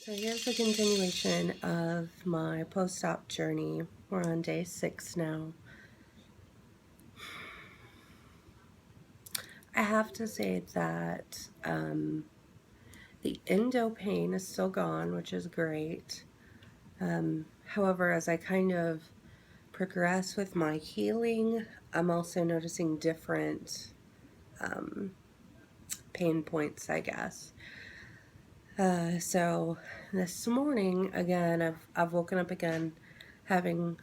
So here's a continuation of my post-op journey. We're on day 6 now. I have to say that the endo pain is still gone, which is great. However, as I kind of progress with my healing, I'm also noticing different pain points, I guess. So this morning, again, I've woken up again having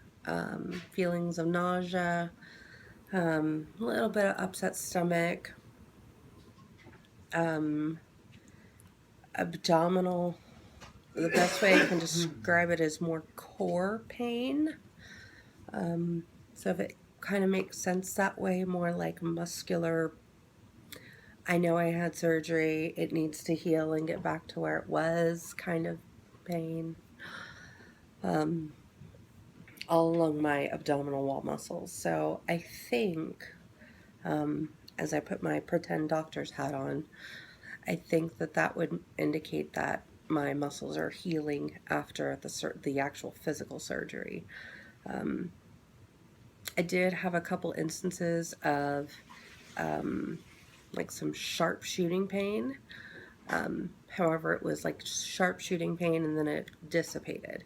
feelings of nausea, a little bit of upset stomach, abdominal. The best way I can describe it is more core pain. So if it kind of makes sense that way, more like muscular. I know I had surgery, it needs to heal and get back to where it was kind of pain. All along my abdominal wall muscles. So I think, as I put my pretend doctor's hat on, I think that would indicate that my muscles are healing after the actual physical surgery. I did have a couple instances of like some sharp shooting pain. However, it was like sharp shooting pain and then it dissipated.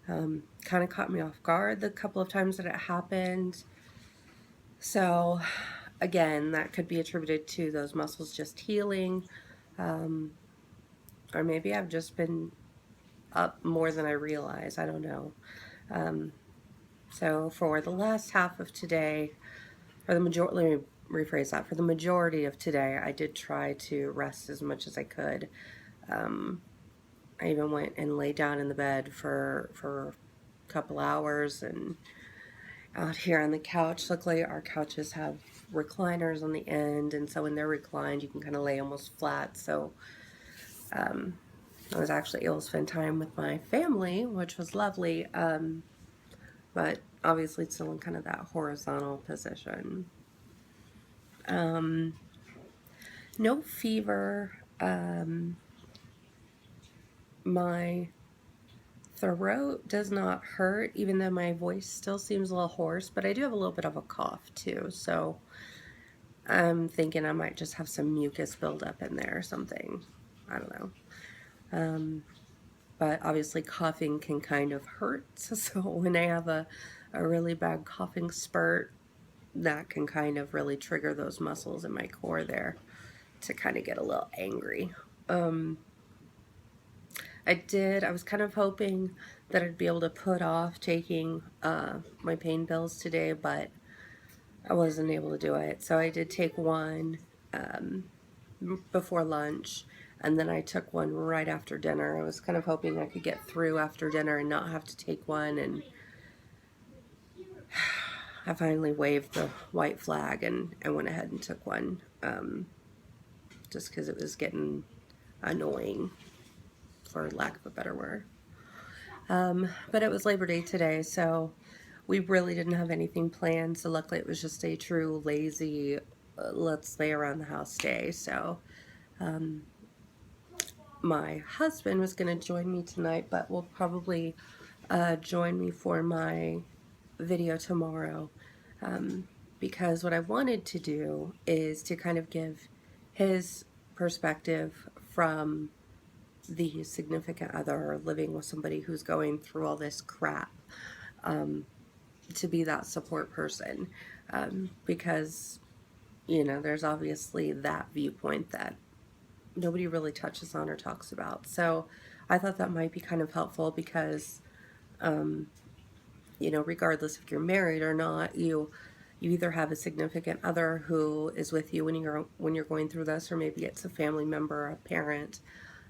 Kind of caught me off guard the couple of times that it happened. So again, that could be attributed to those muscles just healing. Or maybe I've just been up more than I realize. I don't know. So for the last half of today, or the majority, let me rephrase that. For the majority of today, I did try to rest as much as I could. I even went and lay down in the bed for a couple hours and out here on the couch. Luckily, our couches have recliners on the end, and so when they're reclined, you can kind of lay almost flat. So I was actually able to spend time with my family, which was lovely, but obviously still in kind of that horizontal position. No fever. My throat does not hurt, even though my voice still seems a little hoarse, but I do have a little bit of a cough too, so I'm thinking I might just have some mucus buildup in there or something. I don't know. But obviously coughing can kind of hurt, so when I have a really bad coughing spurt, that can kind of really trigger those muscles in my core there to kind of get a little angry. I was kind of hoping that I'd be able to put off taking my pain pills today, but I wasn't able to do it. So I did take one before lunch, and then I took one right after dinner. I was kind of hoping I could get through after dinner and not have to take one, and I finally waved the white flag and went ahead and took one, just because it was getting annoying, for lack of a better word. But it was Labor Day today, so we really didn't have anything planned, so luckily it was just a true lazy, let's lay around the house day. So my husband was going to join me tonight, but will probably join me for my video tomorrow, because what I wanted to do is to kind of give his perspective from the significant other or living with somebody who's going through all this crap, to be that support person, because there's obviously that viewpoint that nobody really touches on or talks about. So I thought that might be kind of helpful because regardless if you're married or not, you either have a significant other who is with you when you're going through this, or maybe it's a family member, a parent,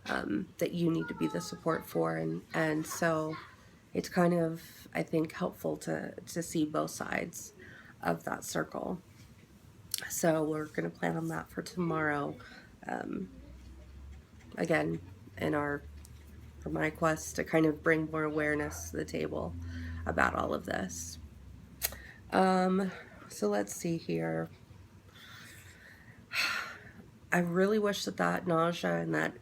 that you need to be the support for, and so it's kind of, I think, helpful to see both sides of that circle. So we're going to plan on that for tomorrow. Again, for my quest to kind of bring more awareness to the table about all of this. So let's see here. I really wish that nausea and that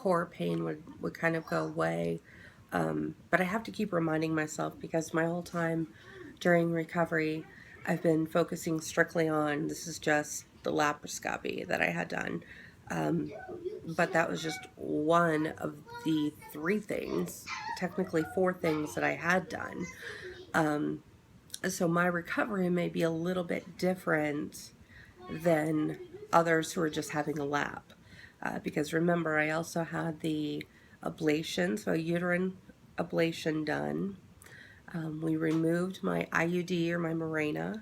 core pain would kind of go away. But I have to keep reminding myself because my whole time during recovery, I've been focusing strictly on this is just the laparoscopy that I had done. Um, but that was just one of the three things, technically four things that I had done. Um, so my recovery may be a little bit different than others who are just having a lap. Because remember, I also had the ablation, so a uterine ablation done. We removed my IUD or my Mirena.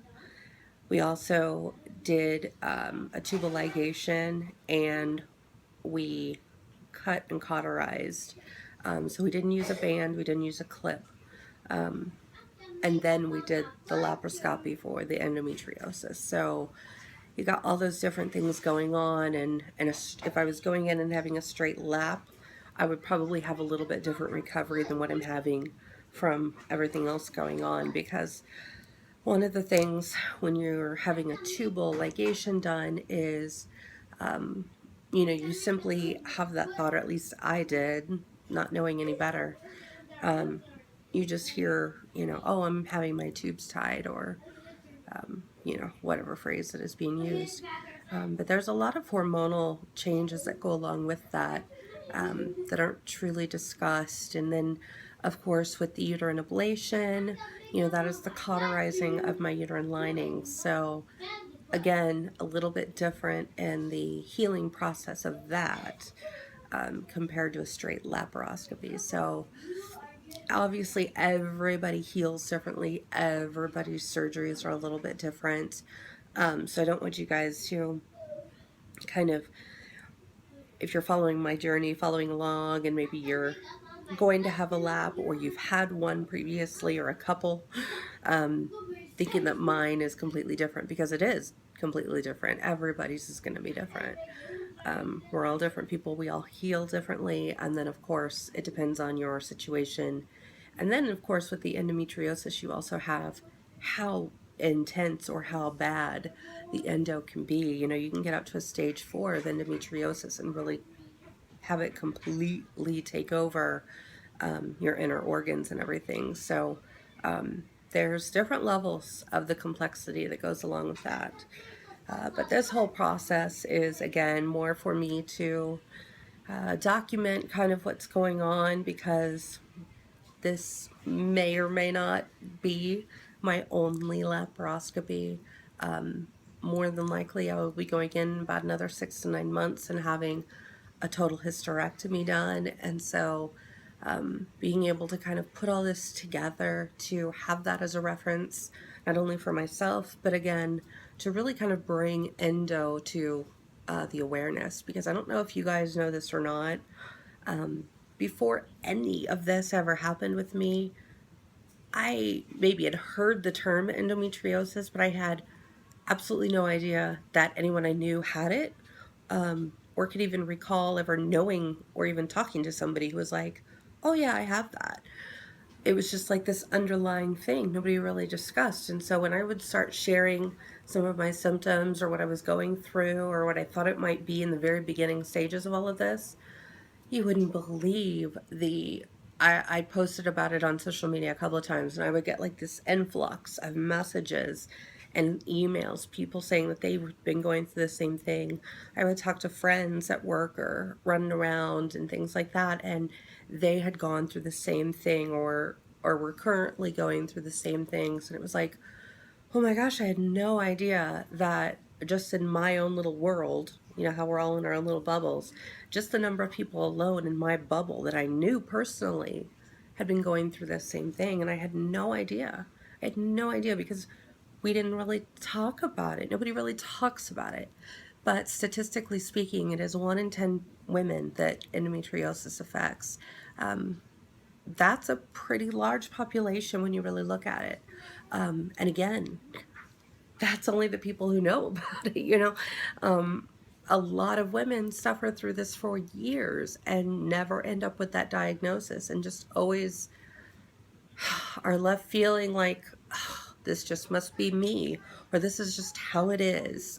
We also did a tubal ligation, and we cut and cauterized. So we didn't use a band, we didn't use a clip. Um, and then we did the laparoscopy for the endometriosis. So you got all those different things going on, and if I was going in and having a straight lap, I would probably have a little bit different recovery than what I'm having from everything else going on, because one of the things when you're having a tubal ligation done is, you simply have that thought, or at least I did, not knowing any better. You just hear, oh, I'm having my tubes tied, or whatever phrase that is being used. But there's a lot of hormonal changes that go along with that, that aren't truly discussed. And then, of course, with the uterine ablation, that is the cauterizing of my uterine lining. So, again, a little bit different in the healing process of that, compared to a straight laparoscopy. So, obviously everybody heals differently, everybody's surgeries are a little bit different. So I don't want you guys to kind of, if you're following my journey, following along, and maybe you're going to have a lap or you've had one previously or a couple, um, thinking that mine is completely different, because it is completely different. Everybody's is going to be different. We're all different people. We all heal differently. And then, of course, it depends on your situation. And then, of course, with the endometriosis, you also have how intense or how bad the endo can be. You can get up to a stage 4 of endometriosis and really have it completely take over your inner organs and everything. So there's different levels of the complexity that goes along with that. But this whole process is, again, more for me to document kind of what's going on, because this may or may not be my only laparoscopy. More than likely, I will be going in about another 6 to 9 months and having a total hysterectomy done. And so being able to kind of put all this together to have that as a reference, not only for myself, but again, to really kind of bring endo to the awareness. Because I don't know if you guys know this or not, before any of this ever happened with me, I maybe had heard the term endometriosis, but I had absolutely no idea that anyone I knew had it, or could even recall ever knowing or even talking to somebody who was like, oh yeah, I have that. It was just like this underlying thing nobody really discussed. And so when I would start sharing some of my symptoms or what I was going through or what I thought it might be in the very beginning stages of all of this, you wouldn't believe I posted about it on social media a couple of times, and I would get like this influx of messages and emails, people saying that they've been going through the same thing. I would talk to friends at work or running around and things like that, and they had gone through the same thing, or were currently going through the same things. And it was like, oh my gosh, I had no idea that just in my own little world, how we're all in our own little bubbles, just the number of people alone in my bubble that I knew personally had been going through the same thing. And I had no idea. I had no idea, because we didn't really talk about it. Nobody really talks about it. But statistically speaking, it is 1 in 10 women that endometriosis affects. That's a pretty large population when you really look at it. And again, that's only the people who know about it. A lot of women suffer through this for years and never end up with that diagnosis, and just always are left feeling like, oh, this just must be me, or this is just how it is.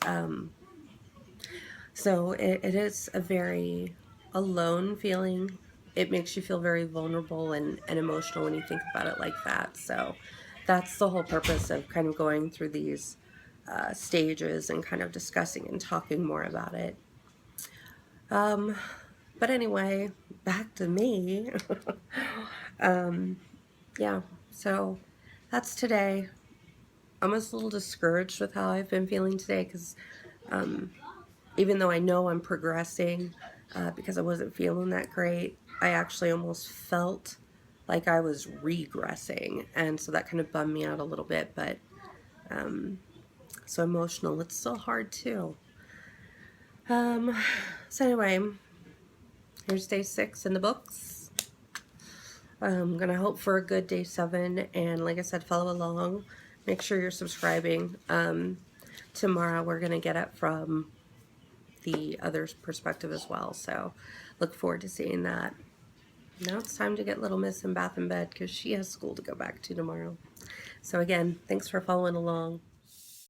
So it is a very alone feeling. It makes you feel very vulnerable and emotional when you think about it like that. So that's the whole purpose of kind of going through these stages and kind of discussing and talking more about it. Um, but anyway, back to me. Yeah, so that's today. I'm just a little discouraged with how I've been feeling today because even though I know I'm progressing, because I wasn't feeling that great, I actually almost felt like I was regressing. And so that kind of bummed me out a little bit, but so emotional. It's still hard too. Um, so anyway, here's day 6 in the books. I'm gonna hope for a good day 7, and like I said, follow along. Make sure you're subscribing. Tomorrow we're gonna get it from the other's perspective as well, so look forward to seeing that. Now it's time to get little Miss in bath and bed because she has school to go back to tomorrow. So again, thanks for following along.